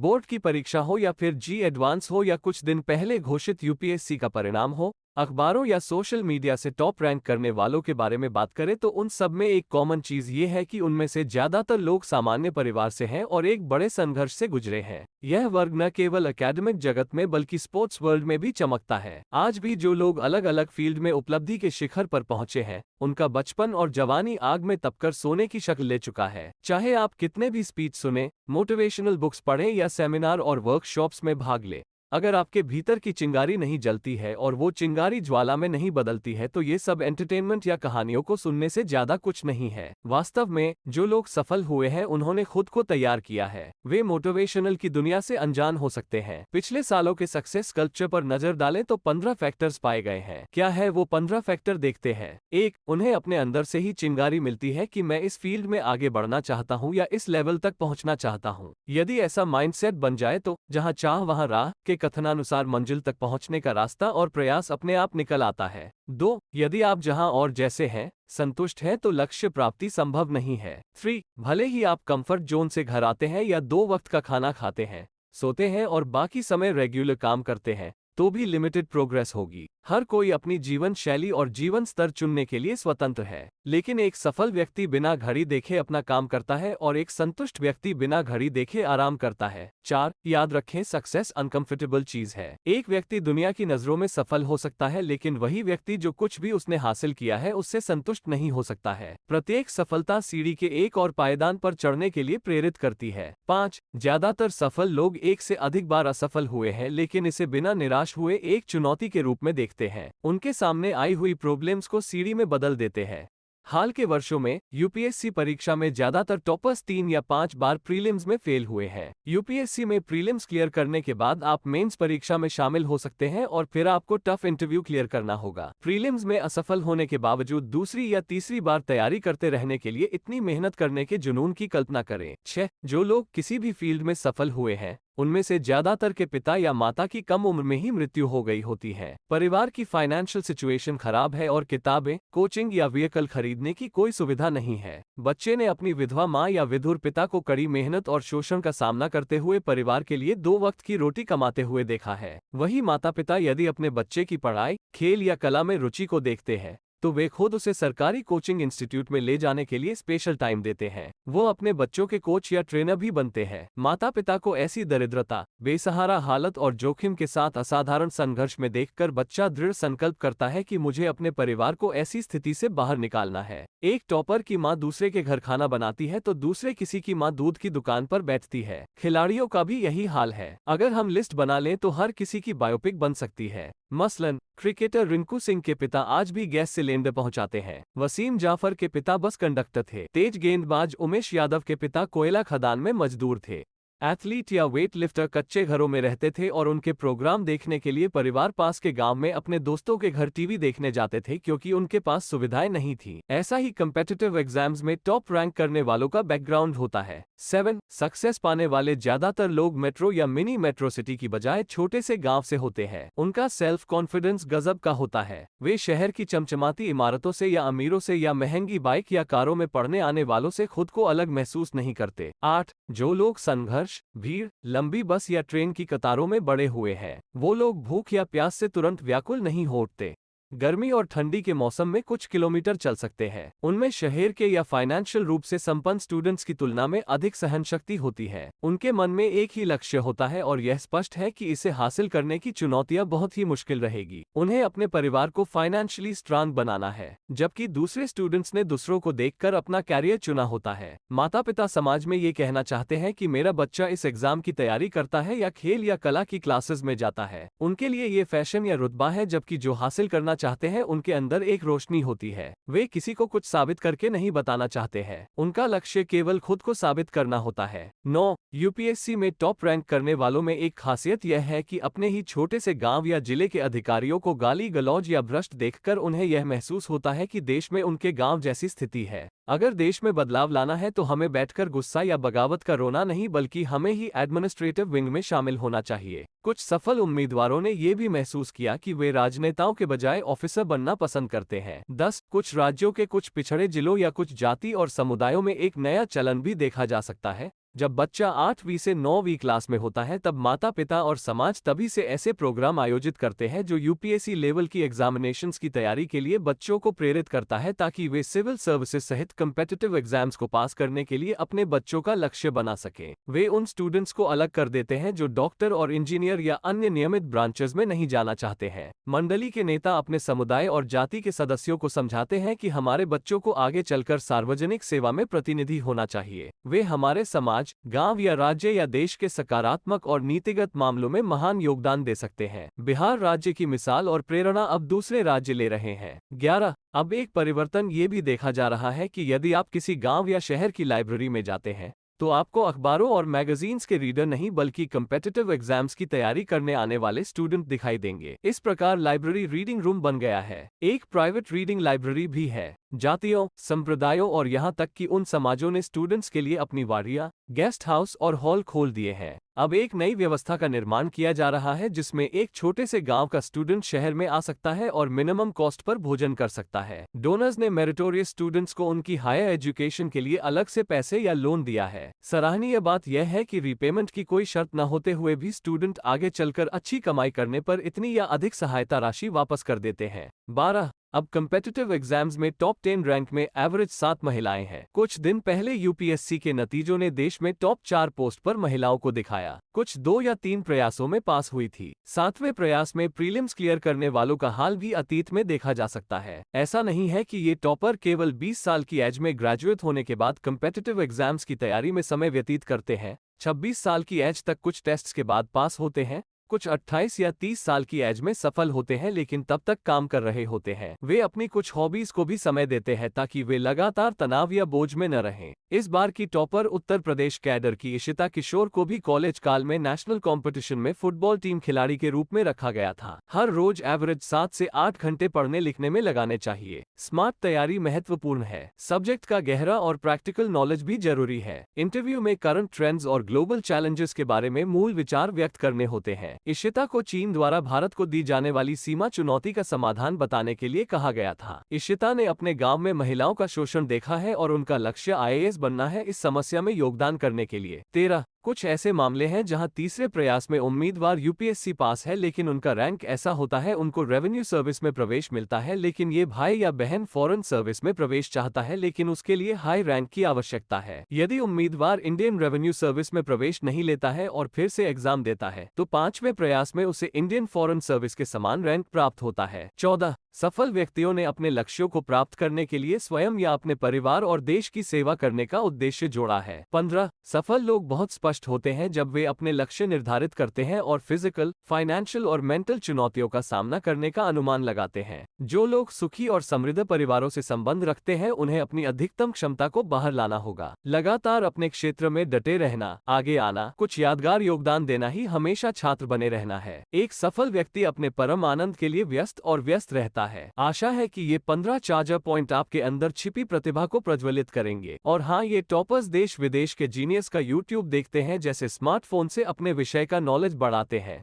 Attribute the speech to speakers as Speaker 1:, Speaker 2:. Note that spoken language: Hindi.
Speaker 1: बोर्ड की परीक्षा हो या फिर जी एडवांस हो या कुछ दिन पहले घोषित यूपीएससी का परिणाम हो, अखबारों या सोशल मीडिया से टॉप रैंक करने वालों के बारे में बात करें तो उन सब में एक कॉमन चीज ये है कि उनमें से ज्यादातर लोग सामान्य परिवार से हैं और एक बड़े संघर्ष से गुजरे हैं। यह वर्ग न केवल एकेडमिक जगत में बल्कि स्पोर्ट्स वर्ल्ड में भी चमकता है। आज भी जो लोग अलग अलग फील्ड में उपलब्धि के शिखर पर पहुंचे हैं, उनका बचपन और जवानी आग में तपकर सोने की शक्ल ले चुका है। चाहे आप कितने भी स्पीच सुने, मोटिवेशनल बुक्स पढ़ें या सेमिनार और वर्कशॉप्स में भाग लें, अगर आपके भीतर की चिंगारी नहीं जलती है और वो चिंगारी ज्वाला में नहीं बदलती है तो ये सब एंटरटेनमेंट या कहानियों को सुनने से ज्यादा कुछ नहीं है। वास्तव में जो लोग सफल हुए हैं उन्होंने खुद को तैयार किया है। वे मोटिवेशनल की दुनिया से अनजान हो सकते हैं। पिछले सालों के सक्सेस कल्चर पर नजर डालें तो 15 फैक्टर्स पाए गए हैं। क्या है वो 15 फैक्टर, देखते हैं। 1. उन्हें अपने अंदर से ही चिंगारी मिलती है कि मैं इस फील्ड में आगे बढ़ना चाहता हूँ या इस लेवल तक पहुँचना चाहता हूँ। यदि ऐसा माइंडसेट बन जाए तो जहाँ चाह वहाँ राह के कथनानुसार मंजिल तक पहुंचने का रास्ता और प्रयास अपने आप निकल आता है। 2. यदि आप जहां और जैसे हैं संतुष्ट हैं तो लक्ष्य प्राप्ति संभव नहीं है। 3. भले ही आप कंफर्ट जोन से घर आते हैं या 2 वक्त का खाना खाते हैं, सोते हैं और बाकी समय रेगुलर काम करते हैं, तो भी लिमिटेड प्रोग्रेस होगी। हर कोई अपनी जीवन शैली और जीवन स्तर चुनने के लिए स्वतंत्र है, लेकिन एक सफल व्यक्ति बिना घड़ी देखे अपना काम करता है और एक संतुष्ट व्यक्ति बिना घड़ी देखे आराम करता है। 4. याद रखें, सक्सेस अनकंफर्टेबल चीज है। एक व्यक्ति दुनिया की नजरों में सफल हो सकता है, लेकिन वही व्यक्ति जो कुछ भी उसने हासिल किया है उससे संतुष्ट नहीं हो सकता है। प्रत्येक सफलता सीढ़ी के एक और पायदान पर चढ़ने के लिए प्रेरित करती है। 5. ज्यादातर सफल लोग एक से अधिक बार असफल हुए हैं, लेकिन इसे बिना निराश हुए एक चुनौती के रूप में देखते हैं। उनके सामने आई हुई प्रॉब्लम्स को सीढ़ी में बदल देते हैं। हाल के वर्षों में यूपीएससी परीक्षा में ज्यादातर टॉपर्स 3 या 5 बार प्रीलिम्स में फेल हुए हैं। यूपीएससी में प्रीलिम्स क्लियर करने के बाद आप मेंस परीक्षा में शामिल हो सकते हैं और फिर आपको टफ इंटरव्यू क्लियर करना होगा। प्रीलिम्स में असफल होने के बावजूद दूसरी या तीसरी बार तैयारी करते रहने के लिए इतनी मेहनत करने के जुनून की कल्पना करें। 6. जो लोग किसी भी फील्ड में सफल हुए हैं उनमें से ज्यादातर के पिता या माता की कम उम्र में ही मृत्यु हो गई होती है। परिवार की फाइनेंशियल सिचुएशन खराब है और किताबें, कोचिंग या व्हीकल खरीदने की कोई सुविधा नहीं है। बच्चे ने अपनी विधवा माँ या विधुर पिता को कड़ी मेहनत और शोषण का सामना करते हुए परिवार के लिए 2 वक्त की रोटी कमाते हुए देखा है। वही माता पिता यदि अपने बच्चे की पढ़ाई, खेल या कला में रुचि को देखते हैं तो वे खुद उसे सरकारी कोचिंग इंस्टीट्यूट में ले जाने के लिए स्पेशल टाइम देते हैं। वो अपने बच्चों के कोच या ट्रेनर भी बनते हैं। माता पिता को ऐसी दरिद्रता, बेसहारा हालत और जोखिम के साथ असाधारण संघर्ष में देखकर बच्चा दृढ़ संकल्प करता है कि मुझे अपने परिवार को ऐसी स्थिति से बाहर निकालना है। एक टॉपर की माँ दूसरे के घर खाना बनाती है तो दूसरे किसी की माँ दूध की दुकान पर बैठती है। खिलाड़ियों का भी यही हाल है। अगर हम लिस्ट बना लें तो हर किसी की बायोपिक बन सकती है। मसलन क्रिकेटर रिंकू सिंह के पिता आज भी गैस सिलेंडर पहुंचाते हैं। वसीम जाफर के पिता बस कंडक्टर थे। तेज गेंदबाज उमेश यादव के पिता कोयला खदान में मजदूर थे। एथलीट या वेट लिफ्टर कच्चे घरों में रहते थे और उनके प्रोग्राम देखने के लिए परिवार पास के गांव में अपने दोस्तों के घर टीवी देखने जाते थे क्योंकि उनके पास सुविधाएं नहीं थी। ऐसा ही कम्पिटिटिव एग्जाम्स में टॉप रैंक करने वालों का बैकग्राउंड होता है। 7. सक्सेस पाने वाले ज्यादातर लोग मेट्रो या मिनी मेट्रो सिटी की बजाय छोटे से गांव से होते हैं। उनका सेल्फ कॉन्फिडेंस गजब का होता है। वे शहर की चमचमाती इमारतों से या अमीरों से या महंगी बाइक या कारों में पढ़ने आने वालों से खुद को अलग महसूस नहीं करते। 8. जो लोग संघर्ष, भीड़, लंबी बस या ट्रेन की कतारों में बड़े हुए हैं, वो लोग भूख या प्यास से तुरंत व्याकुल नहीं होते। गर्मी और ठंडी के मौसम में कुछ किलोमीटर चल सकते हैं। उनमें शहर के या फाइनेंशियल रूप से संपन्न स्टूडेंट्स की तुलना में अधिक सहनशक्ति होती है। उनके मन में एक ही लक्ष्य होता है और यह स्पष्ट है कि इसे हासिल करने की चुनौतियां बहुत ही मुश्किल रहेगी। उन्हें अपने परिवार को फाइनेंशियली स्ट्रांग बनाना है, जबकि दूसरे स्टूडेंट्स ने दूसरों को देखकर अपना कैरियर चुना होता है। माता पिता समाज में ये कहना चाहते हैं कि मेरा बच्चा इस एग्जाम की तैयारी करता है या खेल या कला की क्लासेस में जाता है। उनके लिए ये फैशन या रुतबा है, जबकि जो हासिल करना चाहते हैं उनके अंदर एक रोशनी होती है। वे किसी को कुछ साबित करके नहीं बताना चाहते हैं। उनका लक्ष्य केवल खुद को साबित करना होता है। 9. यूपीएससी में टॉप रैंक करने वालों में एक खासियत यह है कि अपने ही छोटे से गांव या जिले के अधिकारियों को गाली गलौज या भ्रष्ट देखकर उन्हें यह महसूस होता है कि देश में उनके गांव जैसी स्थिति है। अगर देश में बदलाव लाना है तो हमें बैठकर गुस्सा या बगावत का रोना नहीं, बल्कि हमें ही एडमिनिस्ट्रेटिव विंग में शामिल होना चाहिए। कुछ सफल उम्मीदवारों ने यह भी महसूस किया कि वे राजनेताओं के बजाय ऑफिसर बनना पसंद करते हैं। 10. कुछ राज्यों के कुछ पिछड़े जिलों या कुछ जाति और समुदायों में एक नया चलन भी देखा जा सकता है। जब बच्चा 8वीं से 9वीं क्लास में होता है तब माता पिता और समाज तभी से ऐसे प्रोग्राम आयोजित करते हैं जो यूपीएससी लेवल की एग्जामिनेशंस की तैयारी के लिए बच्चों को प्रेरित करता है ताकि वे सिविल सर्विसेज सहित कम्पिटिटिव एग्जाम्स को पास करने के लिए अपने बच्चों का लक्ष्य बना सकें। वे उन स्टूडेंट्स को अलग कर देते हैं जो डॉक्टर और इंजीनियर या अन्य नियमित ब्रांचेस में नहीं जाना चाहते हैं। मंडली के नेता अपने समुदाय और जाति के सदस्यों को समझाते हैं कि हमारे बच्चों को आगे चलकर सार्वजनिक सेवा में प्रतिनिधि होना चाहिए। वे हमारे समाज, गांव या राज्य या देश के सकारात्मक और नीतिगत मामलों में महान योगदान दे सकते हैं। बिहार राज्य की मिसाल और प्रेरणा अब दूसरे राज्य ले रहे हैं। 11 अब एक परिवर्तन ये भी देखा जा रहा है कि यदि आप किसी गांव या शहर की लाइब्रेरी में जाते हैं तो आपको अखबारों और मैगजीन्स के रीडर नहीं बल्कि कम्पिटिटिव एग्जाम्स की तैयारी करने आने वाले स्टूडेंट दिखाई देंगे। इस प्रकार लाइब्रेरी रीडिंग रूम बन गया है। एक प्राइवेट रीडिंग लाइब्रेरी भी है। जातियों, संप्रदायों और यहाँ तक कि उन समाजों ने स्टूडेंट्स के लिए अपनी वाड़ियाँ, गेस्ट हाउस और हॉल खोल दिए हैं। अब एक नई व्यवस्था का निर्माण किया जा रहा है जिसमें एक छोटे से गांव का स्टूडेंट शहर में आ सकता है और मिनिमम कॉस्ट पर भोजन कर सकता है। डोनर्स ने मेरिटोरियस स्टूडेंट्स को उनकी हायर एजुकेशन के लिए अलग से पैसे या लोन दिया है। सराहनीय बात यह है कि रीपेमेंट की कोई शर्त न होते हुए भी स्टूडेंट आगे चलकर अच्छी कमाई करने पर इतनी या अधिक सहायता राशि वापस कर देते हैं। 12 अब कम्पिटिटिव एग्जाम्स में टॉप 10 रैंक में एवरेज 7 महिलाएं हैं। कुछ दिन पहले यूपीएससी के नतीजों ने देश में टॉप 4 पोस्ट पर महिलाओं को दिखाया। कुछ 2 या 3 प्रयासों में पास हुई थी। 7वें प्रयास में प्रीलिम्स क्लियर करने वालों का हाल भी अतीत में देखा जा सकता है। ऐसा नहीं है कि ये टॉपर केवल 20 साल की एज में ग्रेजुएट होने के बाद कम्पिटिटिव एग्जाम्स की तैयारी में समय व्यतीत करते हैं। 26 साल की एज तक कुछ टेस्ट्स के बाद पास होते हैं। कुछ 28 या 30 साल की एज में सफल होते हैं लेकिन तब तक काम कर रहे होते हैं। वे अपनी कुछ हॉबीज को भी समय देते हैं ताकि वे लगातार तनाव या बोझ में न रहें। इस बार की टॉपर उत्तर प्रदेश कैडर की इशिता किशोर को भी कॉलेज काल में नेशनल कंपटीशन में फुटबॉल टीम खिलाड़ी के रूप में रखा गया था। हर रोज एवरेज 7 से 8 घंटे पढ़ने लिखने में लगाने चाहिए। स्मार्ट तैयारी महत्वपूर्ण है। सब्जेक्ट का गहरा और प्रैक्टिकल नॉलेज भी जरूरी है। इंटरव्यू में करंट ट्रेंड्स और ग्लोबल चैलेंजेस के बारे में मूल विचार व्यक्त करने होते हैं। इशिता को चीन द्वारा भारत को दी जाने वाली सीमा चुनौती का समाधान बताने के लिए कहा गया था। इशिता ने अपने गांव में महिलाओं का शोषण देखा है और उनका लक्ष्य आईएएस बनना है इस समस्या में योगदान करने के लिए। 13 कुछ ऐसे मामले हैं जहां तीसरे प्रयास में उम्मीदवार यूपीएससी पास है लेकिन उनका रैंक ऐसा होता है उनको रेवेन्यू सर्विस में प्रवेश मिलता है लेकिन ये भाई या बहन फॉरेन सर्विस में प्रवेश चाहता है लेकिन उसके लिए हाई रैंक की आवश्यकता है। यदि उम्मीदवार इंडियन रेवेन्यू सर्विस में प्रवेश नहीं लेता है और फिर से एग्जाम देता है तो 5वें प्रयास में उसे इंडियन फॉरेन सर्विस के समान रैंक प्राप्त होता है। 14 सफल व्यक्तियों ने अपने लक्ष्यों को प्राप्त करने के लिए स्वयं या अपने परिवार और देश की सेवा करने का उद्देश्य जोड़ा है। 15 सफल लोग बहुत स्पष्ट होते हैं जब वे अपने लक्ष्य निर्धारित करते हैं और फिजिकल, फाइनेंशियल और मेंटल चुनौतियों का सामना करने का अनुमान लगाते हैं। जो लोग सुखी और समृद्ध परिवारों से संबंध रखते हैं उन्हें अपनी अधिकतम क्षमता को बाहर लाना होगा। लगातार अपने क्षेत्र में डटे रहना, आगे आना, कुछ यादगार योगदान देना ही हमेशा छात्र बने रहना है। एक सफल व्यक्ति अपने परम आनंद के लिए व्यस्त और व्यस्त रहता है। आशा है कि ये 15 चार्जर पॉइंट आपके अंदर छिपी प्रतिभा को प्रज्वलित करेंगे। और हाँ, ये टॉपर्स देश विदेश के जीनियस का यूट्यूब देखते हैं जैसे स्मार्टफोन से अपने विषय का नॉलेज बढ़ाते हैं।